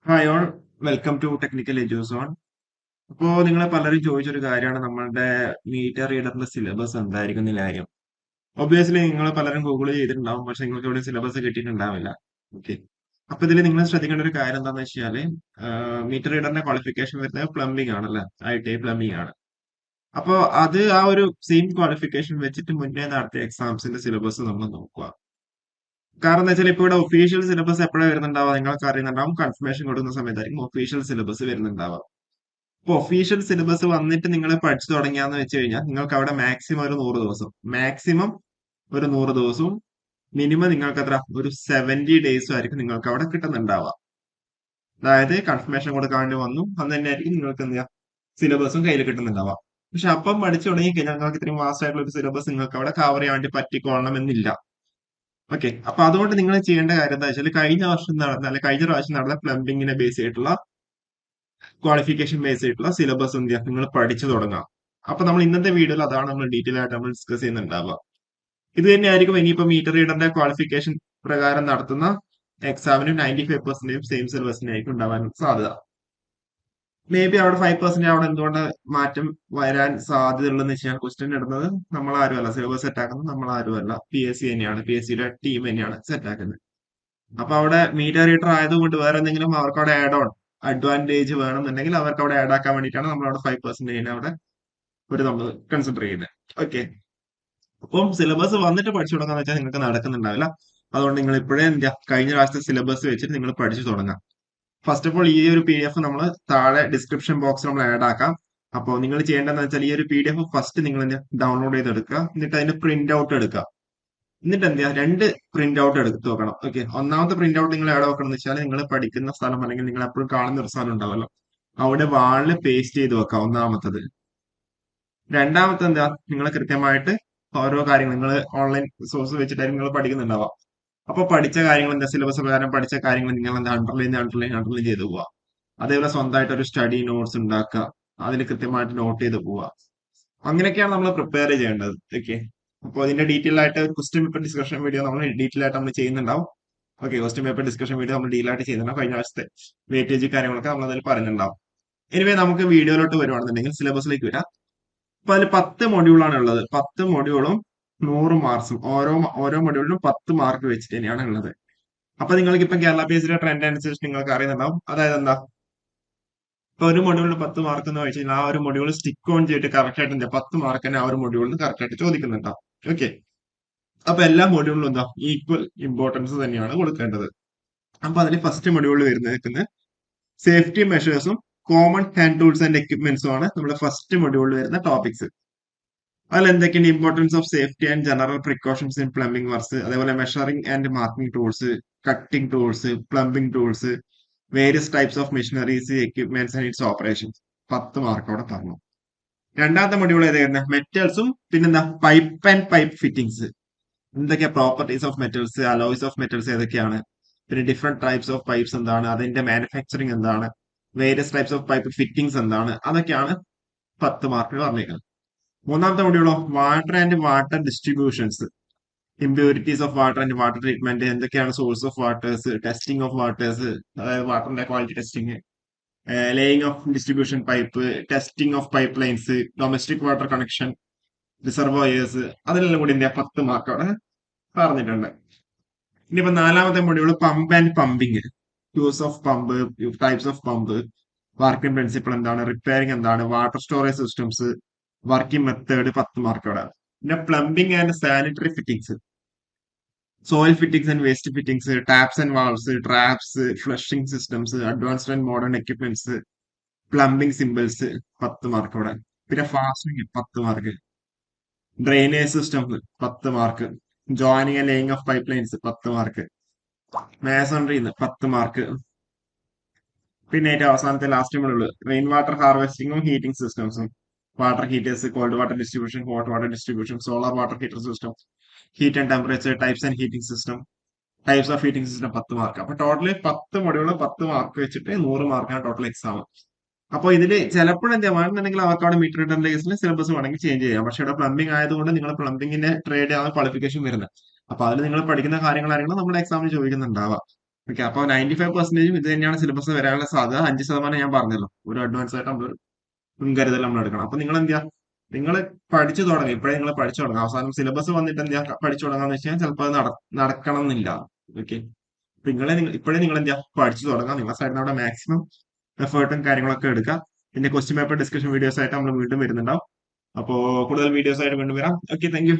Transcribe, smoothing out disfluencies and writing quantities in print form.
Hi all, welcome to technical Eduzone. അപ്പോൾ നിങ്ങളെ പലരും ചോദിച്ചൊരു കാര്യമാണ് നമ്മളുടെ മീറ്റർ റീഡറിന്റെ സിലബസ് എന്തായിരിക്കും എന്നുള്ള കാര്യം. ഒബ്വിയസ്ലി നിങ്ങൾ പലരും ഗൂഗിൾ ചെയ്തിട്ടുണ്ടാവും, പക്ഷെ നിങ്ങൾക്ക് ഇവിടെ സിലബസ് കിട്ടിയിട്ടുണ്ടാവില്ല. ഓക്കെ. അപ്പൊ ഇതിൽ നിങ്ങൾ ശ്രദ്ധിക്കേണ്ട ഒരു കാര്യം എന്താണെന്ന് വെച്ചാൽ മീറ്റർ റീഡറിന്റെ ക്വാളിഫിക്കേഷൻ വരുന്നത് പ്ലംബിംഗ് ആണല്ലേ, ITI പ്ലംബിംഗ് ആണ്. അപ്പോൾ അത് ആ ഒരു സെയിം ക്വാളിഫിക്കേഷൻ വെച്ചിട്ട് മുന്നേ നടത്തിയ എക്സാംസിന്റെ സിലബസ് നമ്മൾ നോക്കുക. കാരണം എന്താ വെച്ചാൽ ഇപ്പൊ ഇവിടെ ഒഫീഷ്യൽ സിലബസ് എപ്പോഴാണ് വരുന്നുണ്ടാവുക നിങ്ങൾക്ക് അറിയുന്നുണ്ടാവും. കൺഫർമേഷൻ കൊടുക്കുന്ന സമയത്തായിരിക്കും ഒഫീഷ്യൽ സിലബസ് വരുന്നുണ്ടാവുക. ഇപ്പൊ ഒഫീഷ്യൽ സിലബസ് വന്നിട്ട് നിങ്ങൾ പഠിച്ചു തുടങ്ങിയാന്ന് വെച്ച് കഴിഞ്ഞാൽ നിങ്ങൾക്ക് അവിടെ മാക്സിമം ഒരു 100 ദിവസം, മാക്സിമം ഒരു 100 ദിവസവും, മിനിമം നിങ്ങൾക്ക് എത്ര ഒരു 70 ഡേയ്സും ആയിരിക്കും നിങ്ങൾക്ക് അവിടെ കിട്ടുന്നുണ്ടാവുക. അതായത് കൺഫർമേഷൻ കൊടുക്കാൻ വേണ്ടി വന്നു അന്ന് തന്നെ ആയിരിക്കും നിങ്ങൾക്ക് എന്ത് ചെയ്യാം, സിലബസും കയ്യിൽ കിട്ടുന്നുണ്ടാവുക. പക്ഷെ അപ്പം പഠിച്ചു തുടങ്ങി കഴിഞ്ഞാൽ നിങ്ങൾക്ക് ഇത്രയും വാസ്റ്റ് ആയിട്ടുള്ള ഒരു സിലബസ് നിങ്ങൾക്ക് അവിടെ കവർ ചെയ്യാൻ വേണ്ടി പറ്റിക്കൊള്ളണം എന്നില്ല. ഓക്കെ. അപ്പൊ അതുകൊണ്ട് നിങ്ങൾ ചെയ്യേണ്ട കാര്യം എന്താ വെച്ചാൽ കഴിഞ്ഞ വർഷം നടന്ന അല്ലെ കഴിഞ്ഞ പ്രാവശ്യം നടന്ന പ്ലംബിങ്ങിനെ ബേസ് ചെയ്തിട്ടുള്ള ക്വാളിഫിക്കേഷൻ ബേസ് ചെയ്തിട്ടുള്ള സിലബസ് എന്ത് ചെയ്യാം നിങ്ങൾ പഠിച്ചു തുടങ്ങാം. അപ്പൊ നമ്മൾ ഇന്നത്തെ വീഡിയോയിൽ അതാണ് നമ്മൾ ഡീറ്റെയിൽ ആയിട്ട് നമ്മൾ ഡിസ്കസ് ചെയ്യുന്നുണ്ടാവുക. ഇത് തന്നെയായിരിക്കും ഇനിയിപ്പോ മീറ്റർ റീഡറിന്റെ ക്വാളിഫിക്കേഷൻ പ്രകാരം നടത്തുന്ന എക്സാമിനും 95% സെയിം സിലബസിനെ ആയിരിക്കും ഉണ്ടാവാൻ സാധ്യത. മേ ബി അവിടെ 5% അവിടെ എന്തുകൊണ്ട് മാറ്റം വരാൻ സാധ്യതയുള്ളതെന്ന് വെച്ചാൽ ക്വസ്റ്റ്യൻ ഇടുന്നത് നമ്മൾ ആരുമല്ല, സിലബസ് സെറ്റ് ആക്കുന്നത് നമ്മൾ ആരുമല്ല, PSC തന്നെയാണ്, PSCയുടെ ടീം തന്നെയാണ് സെറ്റ് ആക്കുന്നത്. അപ്പൊ അവിടെ മീറ്റർ റീഡർ ആയതുകൊണ്ട് വേറെ എന്തെങ്കിലും അവർക്ക് അവിടെ ആഡ് ഓൺ അഡ്വാൻറ്റേജ് വേണമെന്നുണ്ടെങ്കിൽ അവർക്ക് അവിടെ ആഡ് ആക്കാൻ വേണ്ടിയിട്ടാണ് നമ്മൾ അവിടെ 5% അവിടെ ഒരു നമ്മൾ കൺസിഡർ ചെയ്യുന്നത്. ഓക്കെ. അപ്പം സിലബസ് വന്നിട്ട് പഠിച്ചു തുടങ്ങാന്ന് വെച്ചാൽ നിങ്ങൾക്ക് നടക്കുന്നുണ്ടാവില്ല. അതുകൊണ്ട് നിങ്ങൾ ഇപ്പോഴേ എന്താ കഴിഞ്ഞ പ്രാവശ്യത്തെ സിലബസ് വെച്ചിട്ട് നിങ്ങൾ പഠിച്ചു തുടങ്ങാം. ഫസ്റ്റ് ഓഫ് ഓൾ ഈ ഒരു PDF നമ്മൾ താഴെ ഡിസ്ക്രിപ്ഷൻ ബോക്സിൽ നമ്മൾ ആഡ് ആക്കാം. അപ്പോൾ നിങ്ങൾ ചെയ്യേണ്ടതെന്ന് വെച്ചാൽ ഈ ഒരു PDF ഫസ്റ്റ് നിങ്ങൾ ഡൗൺലോഡ് ചെയ്തെടുക്കുക, എന്നിട്ട് അതിന്റെ പ്രിന്റ് ഔട്ട് എടുക്കുക. എന്നിട്ട് എന്ത് ചെയ്യുക, രണ്ട് പ്രിന്റ് ഔട്ട് എടുത്ത് വെക്കണം. ഓക്കെ. ഒന്നാമത്തെ പ്രിന്റ് ഔട്ട് നിങ്ങൾ എവിടെ വെക്കണം എന്ന് വെച്ചാൽ നിങ്ങൾ പഠിക്കുന്ന സ്ഥലം അല്ലെങ്കിൽ നിങ്ങൾ എപ്പോഴും കാണുന്ന ഒരു സ്ഥലം ഉണ്ടാവുമല്ലോ, അവിടെ വാളിൽ പേസ്റ്റ് ചെയ്ത് വെക്കാം ഒന്നാമത്തത്. രണ്ടാമത്തെ എന്താ, നിങ്ങൾ കൃത്യമായിട്ട് ഓരോ കാര്യങ്ങൾ നിങ്ങൾ ഓൺലൈൻ സോഴ്സ് വെച്ചിട്ടായിരിക്കും നിങ്ങൾ പഠിക്കുന്നുണ്ടാവാം. അപ്പൊ പഠിച്ച കാര്യങ്ങൾ എന്താ, സിലബസ് പ്രകാരം പഠിച്ച കാര്യങ്ങൾ നിങ്ങൾ എന്താ അണ്ടർലൈൻ ചെയ്ത് പോവുക. അതേപോലെ സ്വന്തമായിട്ട് ഒരു സ്റ്റഡി നോട്ട്സ് ഉണ്ടാക്കുക, അതിൽ കൃത്യമായിട്ട് നോട്ട് ചെയ്ത് പോവുക. അങ്ങനെയൊക്കെയാണ് നമ്മൾ പ്രിപ്പയർ ചെയ്യേണ്ടത്. ഓക്കെ. അപ്പോൾ ഇതിന്റെ ഡീറ്റെയിൽ ആയിട്ട് ഒരു ക്വസ്റ്റ്യൻ പേപ്പർ ഡിസ്കഷൻ വീഡിയോ നമ്മൾ ഡീറ്റെയിൽ ആയിട്ട് നമ്മൾ ചെയ്യുന്നുണ്ടാവും. Okay. Question paper discussion video നമ്മൾ ഡീറ്റെയിൽ ആയിട്ട് ചെയ്യുന്നുണ്ടാവും. കഴിഞ്ഞ വർഷത്തെ വെയിറ്റേജ് കാര്യങ്ങളൊക്കെ നമ്മൾ അതിൽ പറയുന്നുണ്ടാവും. എനിവേ നമുക്ക് വീഡിയോയിലോട്ട് വരുവാണെന്നുണ്ടെങ്കിൽ സിലബസിലേക്ക് വരാം. അപ്പൊ അതിൽ 10 മൊഡ്യൂളാണ് ഉള്ളത്. 10 മൊഡ്യൂളും 100 മാർക്സും, ഓരോ ഓരോ മൊഡ്യൂളിനും 10 മാർക്ക് വെച്ചിട്ട് തന്നെയാണ് ഉള്ളത്. അപ്പൊ നിങ്ങൾക്ക് ഇപ്പം കേരള PSCയുടെ ട്രെൻഡ് അനുസരിച്ച് നിങ്ങൾക്ക് അറിയുന്നുണ്ടാവും. അതായത് എന്താ, ഇപ്പൊ ഒരു മൊഡ്യൂളിന് 10 മാർക്ക് എന്ന് വെച്ച് കഴിഞ്ഞാൽ ആ ഒരു മൊഡ്യൂൾ സ്റ്റിക്ക് ഓൺ ചെയ്തിട്ട് കറക്റ്റ് ആയിട്ട് എന്താ 10 മാർക്ക് തന്നെ ആ ഒരു മൊഡ്യൂളിന് കറക്റ്റ് ആയിട്ട് ചോദിക്കുന്നുണ്ടാവും. ഓക്കെ. അപ്പൊ എല്ലാ മൊഡ്യൂളിലും എന്താ ഈക്വൽ ഇമ്പോർട്ടൻസ് തന്നെയാണ് കൊടുക്കേണ്ടത്. അപ്പൊ അതിൽ ഫസ്റ്റ് മൊഡ്യൂളിൽ വരുന്നത് സേഫ്റ്റി മെഷേഴ്സും കോമൺ ഹാൻഡ് ടൂൾസ് ആൻഡ് എക്യുപ്മെന്റ്സും ആണ് നമ്മുടെ ഫസ്റ്റ് മൊഡ്യൂളിൽ വരുന്ന ടോപ്പിക്സ്. അതിൽ എന്തൊക്കെയാണ് importance of safety and general precautions in plumbing works, അതേപോലെ measuring and marking tools, cutting tools, plumbing tools, various types of machineries, equipments and its operations. 10 mark അവിടെ പറഞ്ഞു. രണ്ടാമത്തെ മൊഡ്യൂൾ ഏതായിരുന്നു, മെറ്റൽസും പിന്നെന്താ പൈപ്പ് ആൻഡ് പൈപ്പ് ഫിറ്റിംഗ്സ്. എന്തൊക്കെയാ properties of metals, alloys of metals ഏതൊക്കെയാണ്, പിന്നെ ഡിഫറെന്റ് ടൈപ്സ് ഓഫ് പൈപ്സ് എന്താണ്, അതിന്റെ മാനുഫാക്ചറിങ് എന്താണ്, various types of pipe fittings എന്താണ്, അതൊക്കെയാണ് 10 മാർക്കിന് പറഞ്ഞേക്കുന്നത്. മൂന്നാമത്തെ മൊഡ്യൂളോ water and water distributions, impurities of water and water treatment, എന്തൊക്കെയാണ് source of waters, testing of waters, അതായത് വാട്ടറിന്റെ quality testing, laying of distribution pipe, testing of pipe lines, domestic water connection, reservoirs, അതിലെല്ലാം കൂടി ഇന്ത്യ 10 മാർക്ക് അവിടെ പറഞ്ഞിട്ടുണ്ട്. ഇനിയിപ്പോ നാലാമത്തെ module pump and pumping, use of pump, types of pump, working principle എന്താണ്, റിപ്പയറിംഗ് എന്താണ്, water storage systems, working method, 10 mark അവിടെ. പിന്നെ plumbing and sanitary fittings, soil fittings and waste fittings, taps and valves, traps, flushing systems, advanced and modern equipments, plumbing symbols, 10 mark അവിടെ. പിന്നെ fasting 10 mark, drainage system 10 mark, joining and laying of pipe lines 10 mark, മേസൺറിന്ന് 10 mark. പിന്നെ ഏറ്റവും അവസാനത്തെ last module rain water ഹാർവെസ്റ്റിംഗും heating സിസ്റ്റംസും, water heaters, cold water distribution, hot water distribution, solar water heater system, heat and temperature, types and heating system, types of heating system, 10 mark. അപ്പൊ total 10 module 10 mark വെച്ചിട്ട് 100 മാർക്കാണ് total exam. അപ്പൊ ഇതില് ചിലപ്പോഴെന്താ വേണമെന്നുണ്ടെങ്കിൽ അവർക്ക് അവിടെ മീറ്റർ റീഡറിന്റെ കേസിൽ സിലബസ് വേണമെങ്കിൽ ചേഞ്ച് ചെയ്യാം. പക്ഷെ ഇവിടെ പ്ലംബിംഗ് ആയതുകൊണ്ട് നിങ്ങൾ പ്ലംബിങ്ങിന്റെ ട്രേഡ് ആണ് ക്വാളിഫിക്കേഷൻ വരുന്നത്. അപ്പൊ അതിൽ നിങ്ങൾ പഠിക്കുന്ന കാര്യങ്ങളായിരിക്കണം നമ്മുടെ എക്സാമിന് ചോദിക്കുന്നുണ്ടാവുക. ഓക്കെ, അപ്പൊ 95% ഇത് തന്നെയാണ് സിലബസ് വരാനുള്ള സാധ്യത. 5% ഞാൻ പറഞ്ഞല്ലോ, ഒരു അഡ്വാൻസ് ആയിട്ട് നമ്മൾ മുൻകരുതൽ നമ്മൾ എടുക്കണം. അപ്പൊ നിങ്ങൾ എന്ത് ചെയ്യുക, നിങ്ങൾ പഠിച്ചു തുടങ്ങി, ഇപ്പോഴേ നിങ്ങൾ പഠിച്ചു തുടങ്ങുക. അവസാനം സിലബസ് വന്നിട്ട് എന്ത് ചെയ്യുക, പഠിച്ചു തുടങ്ങാന്ന് വെച്ച് കഴിഞ്ഞാൽ ചിലപ്പോൾ അത് നടക്കണം എന്നില്ല. ഓക്കെ, ഇപ്പോഴേ നിങ്ങൾ എന്ത് ചെയ്യുക, പഠിച്ചു തുടങ്ങാം. നിങ്ങളുടെ സൈഡിൽ നിന്ന് അവിടെ മാക്സിമം എഫേർട്ടും കാര്യങ്ങളൊക്കെ എടുക്കുക. പിന്നെ ക്വസ്റ്റ്യൻ പേപ്പർ ഡിസ്കഷൻ വീഡിയോസ് ആയിട്ട് നമ്മൾ വീണ്ടും വരുന്നുണ്ടാവും. അപ്പോൾ കൂടുതൽ വീഡിയോസ് ആയിട്ട് വീണ്ടും വരാം. Okay, thank you.